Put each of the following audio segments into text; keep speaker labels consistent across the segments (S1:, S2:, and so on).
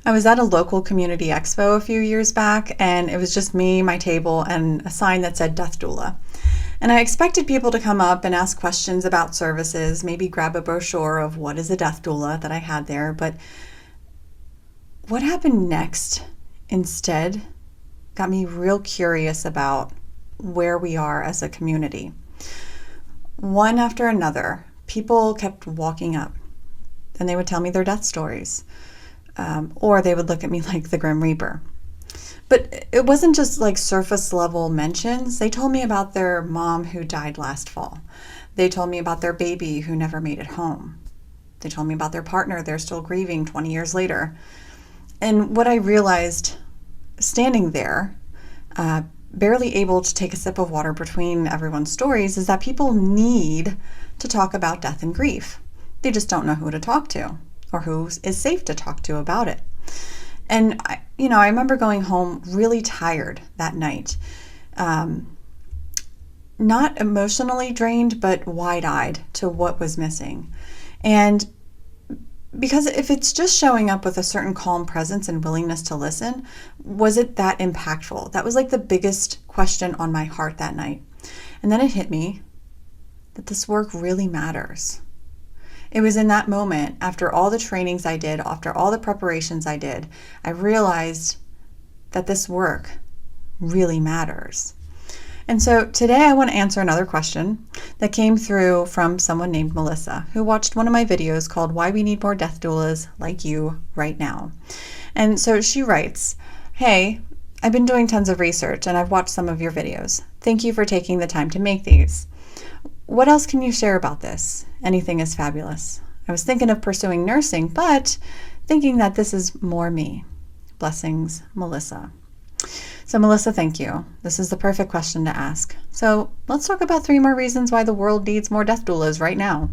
S1: I was at a local community expo a few years back, and it was just me, my table, and a sign that said Death Doula. And I expected people to come up and ask questions about services, maybe grab a brochure of what is a death doula that I had there. But what happened next instead got me real curious about where we are as a community. One after another, people kept walking up, and they would tell me their death stories, or they would look at me like the Grim Reaper. But it wasn't just like surface level mentions. They told me about their mom who died last fall. They told me about their baby who never made it home. They told me about their partner they're still grieving 20 years later. And what I realized standing there, barely able to take a sip of water between everyone's stories, is that people need to talk about death and grief. They just don't know who to talk to or who is safe to talk to about it. And I remember going home really tired that night, not emotionally drained, but wide-eyed to what was missing. And because if it's just showing up with a certain calm presence and willingness to listen, was it that impactful? That was like the biggest question on my heart that night. And then it hit me that this work really matters. It was in that moment, after all the trainings I did, after all the preparations I did, I realized that this work really matters. And so today I want to answer another question that came through from someone named Melissa, who watched one of my videos called Why We Need More Death Doulas Like You Right Now. And so she writes, "Hey, I've been doing tons of research and I've watched some of your videos. Thank you for taking the time to make these. What else can you share about this? Anything is fabulous. I was thinking of pursuing nursing, but thinking that this is more me. Blessings, Melissa." So Melissa, thank you. This is the perfect question to ask. So let's talk about 3 more reasons why the world needs more death doulas right now.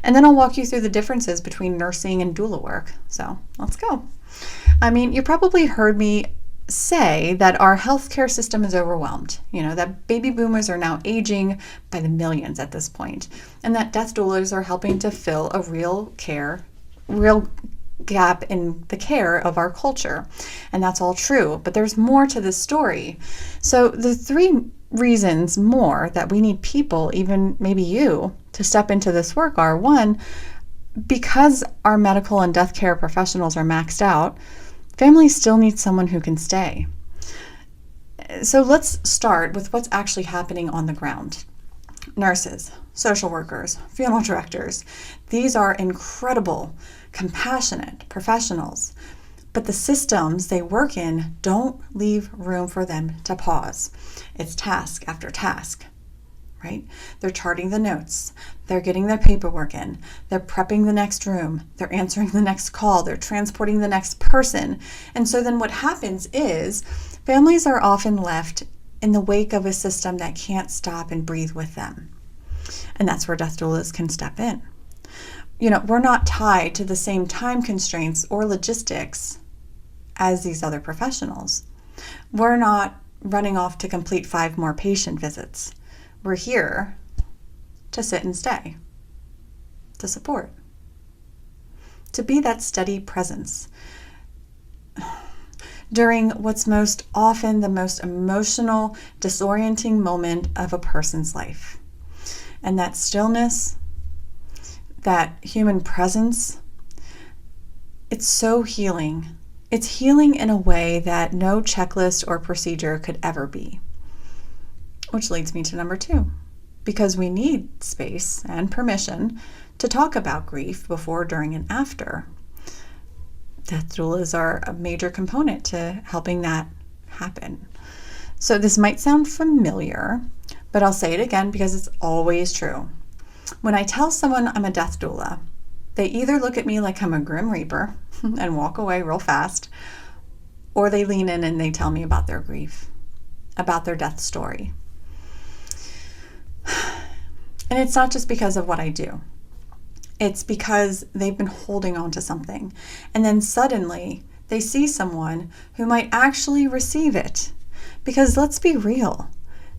S1: And then I'll walk you through the differences between nursing and doula work. So let's go. You probably heard me say that our healthcare system is overwhelmed, that baby boomers are now aging by the millions at this point, and that death doulas are helping to fill a real gap in the care of our culture. And that's all true, but there's more to this story. So the 3 reasons more that we need people, even maybe you, to step into this work are: 1, because our medical and death care professionals are maxed out, families still need someone who can stay. So let's start with what's actually happening on the ground. Nurses, social workers, funeral directors, these are incredible, compassionate professionals, but the systems they work in don't leave room for them to pause. It's task after task, right? They're charting the notes, they're getting their paperwork in, they're prepping the next room, they're answering the next call, they're transporting the next person. And so then what happens is families are often left in the wake of a system that can't stop and breathe with them. And that's where death doulas can step in. We're not tied to the same time constraints or logistics as these other professionals. We're not running off to complete 5 more patient visits. We're here to sit and stay, to support, to be that steady presence during what's most often the most emotional, disorienting moment of a person's life. And that stillness, that human presence, it's so healing. It's healing in a way that no checklist or procedure could ever be. Which leads me to number 2, because we need space and permission to talk about grief before, during, and after. Death doulas are a major component to helping that happen. So this might sound familiar, but I'll say it again because it's always true. When I tell someone I'm a death doula, they either look at me like I'm a Grim Reaper and walk away real fast, or they lean in and they tell me about their grief, about their death story. And it's not just because of what I do. It's because they've been holding on to something. And then suddenly they see someone who might actually receive it. Because let's be real,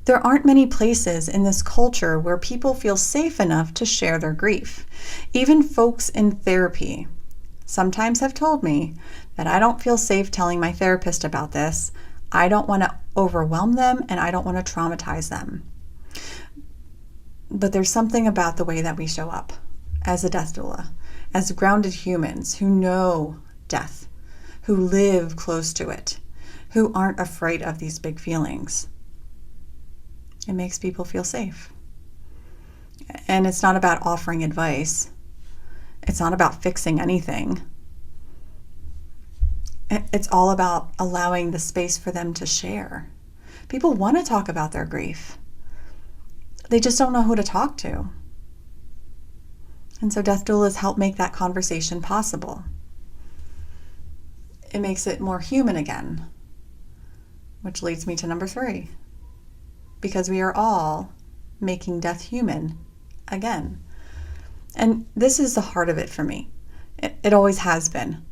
S1: there aren't many places in this culture where people feel safe enough to share their grief. Even folks in therapy sometimes have told me that I don't feel safe telling my therapist about this. I don't want to overwhelm them and I don't want to traumatize them. But there's something about the way that we show up as a death doula, as grounded humans who know death, who live close to it, who aren't afraid of these big feelings. It makes people feel safe. And it's not about offering advice. It's not about fixing anything. It's all about allowing the space for them to share. People want to talk about their grief. They just don't know who to talk to. And so death doulas help make that conversation possible. It makes it more human again, which leads me to number 3. Because we are all making death human again. And this is the heart of it for me. It always has been.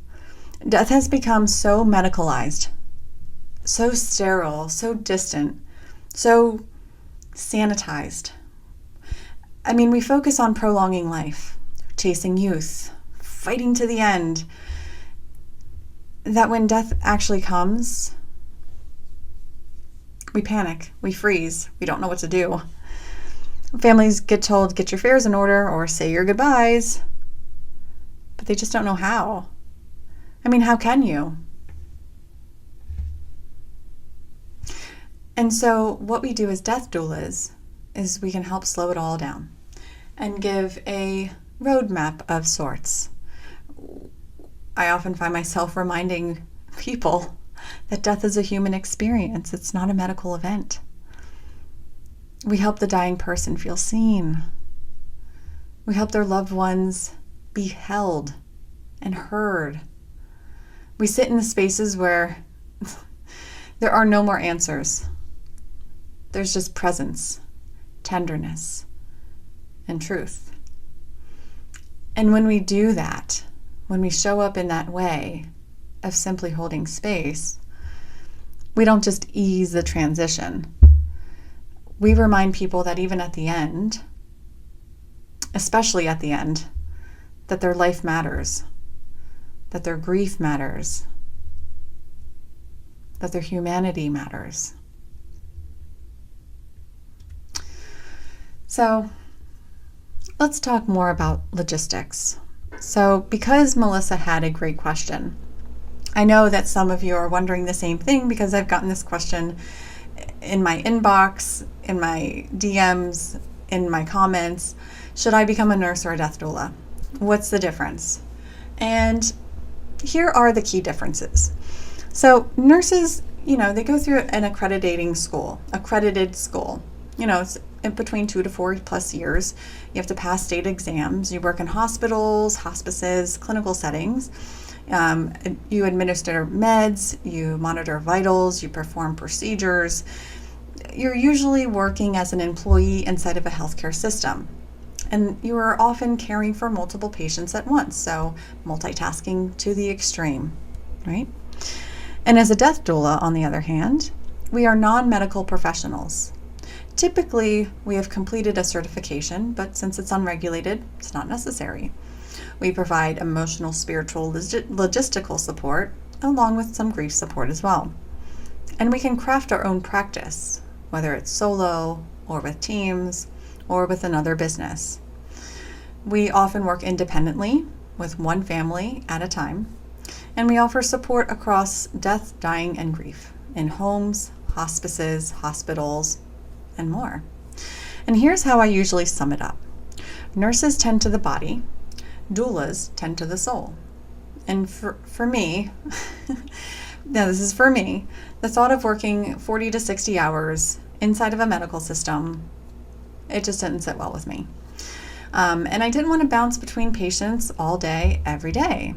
S1: Death has become so medicalized, so sterile, so distant, so sanitized. I mean, we focus on prolonging life, chasing youth, fighting to the end. That when death actually comes, we panic, we freeze, we don't know what to do. Families get told, get your affairs in order or say your goodbyes, but they just don't know how. I mean, how can you? And so what we do as death doulas is we can help slow it all down and give a roadmap of sorts. I often find myself reminding people that death is a human experience. It's not a medical event. We help the dying person feel seen. We help their loved ones be held and heard. We sit in the spaces where there are no more answers. There's just presence, tenderness, and truth. And when we do that, when we show up in that way of simply holding space, we don't just ease the transition. We remind people that even at the end, especially at the end, that their life matters, that their grief matters, that their humanity matters. So let's talk more about logistics. So because Melissa had a great question, I know that some of you are wondering the same thing because I've gotten this question in my inbox, in my DMs, in my comments. Should I become a nurse or a death doula? What's the difference? And here are the key differences. So nurses, they go through an accredited school. It's in between 2 to 4 plus years. You have to pass state exams. You work in hospitals, hospices, clinical settings. You administer meds, you monitor vitals, you perform procedures. You're usually working as an employee inside of a healthcare system. And you are often caring for multiple patients at once, so multitasking to the extreme, right? And as a death doula, on the other hand, we are non-medical professionals. Typically, we have completed a certification, but since it's unregulated, it's not necessary. We provide emotional, spiritual, logistical support, along with some grief support as well. And we can craft our own practice, whether it's solo or with teams or with another business. We often work independently with one family at a time, and we offer support across death, dying, and grief in homes, hospices, hospitals, and more. And here's how I usually sum it up. Nurses tend to the body, doulas tend to the soul. And for me, now this is for me, the thought of working 40 to 60 hours inside of a medical system, it just didn't sit well with me. And I didn't want to bounce between patients all day, every day.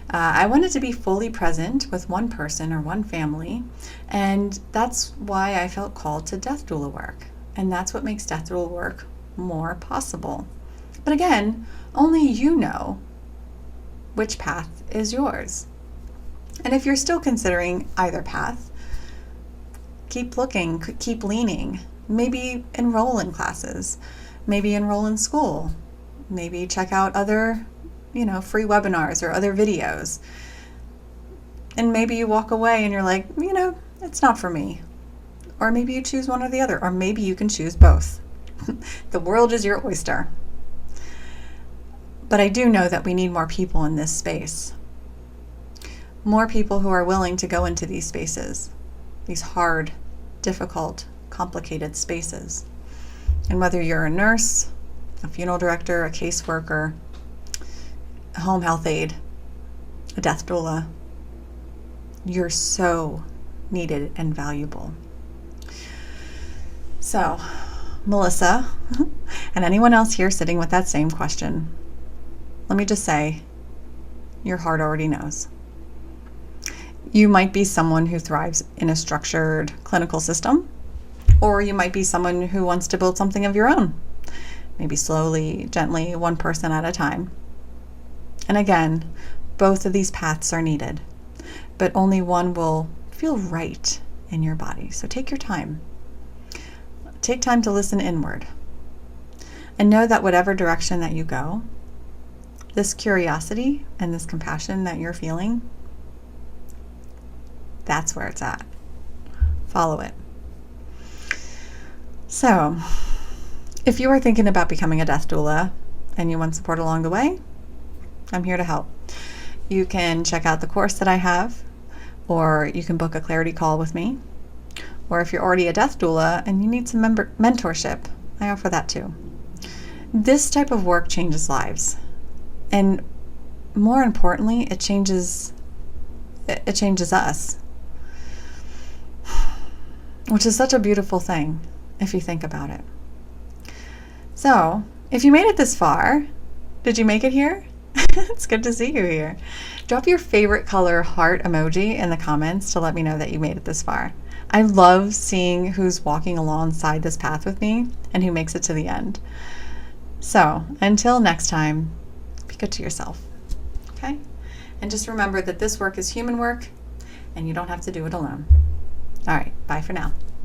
S1: I wanted to be fully present with one person or one family, and that's why I felt called to death doula work. And that's what makes death doula work more possible. But again, only you know which path is yours. And if you're still considering either path, keep looking, keep leaning. Maybe enroll in classes, maybe enroll in school, maybe check out other, free webinars or other videos. And maybe you walk away and you're like, it's not for me. Or maybe you choose one or the other. Or maybe you can choose both. The world is your oyster. But I do know that we need more people in this space. More people who are willing to go into these spaces, these hard, difficult, complicated spaces. And whether you're a nurse, a funeral director, a caseworker, a home health aide, a death doula, you're so needed and valuable. So, Melissa, and anyone else here sitting with that same question, let me just say, your heart already knows. You might be someone who thrives in a structured clinical system, or you might be someone who wants to build something of your own, maybe slowly, gently, one person at a time. And again, both of these paths are needed, but only one will feel right in your body. So take your time. Take time to listen inward. And know that whatever direction that you go, this curiosity and this compassion that you're feeling, that's where it's at. Follow it. So, if you are thinking about becoming a death doula and you want support along the way, I'm here to help. You can check out the course that I have, or you can book a clarity call with me. Or if you're already a death doula and you need some mentorship, I offer that too. This type of work changes lives. And more importantly, it changes us. Which is such a beautiful thing if you think about it. So, if you made it this far, did you make it here? It's good to see you here. Drop your favorite color heart emoji in the comments to let me know that you made it this far. I love seeing who's walking alongside this path with me and who makes it to the end. So, until next time, be good to yourself, okay? And just remember that this work is human work and you don't have to do it alone. All right, bye for now.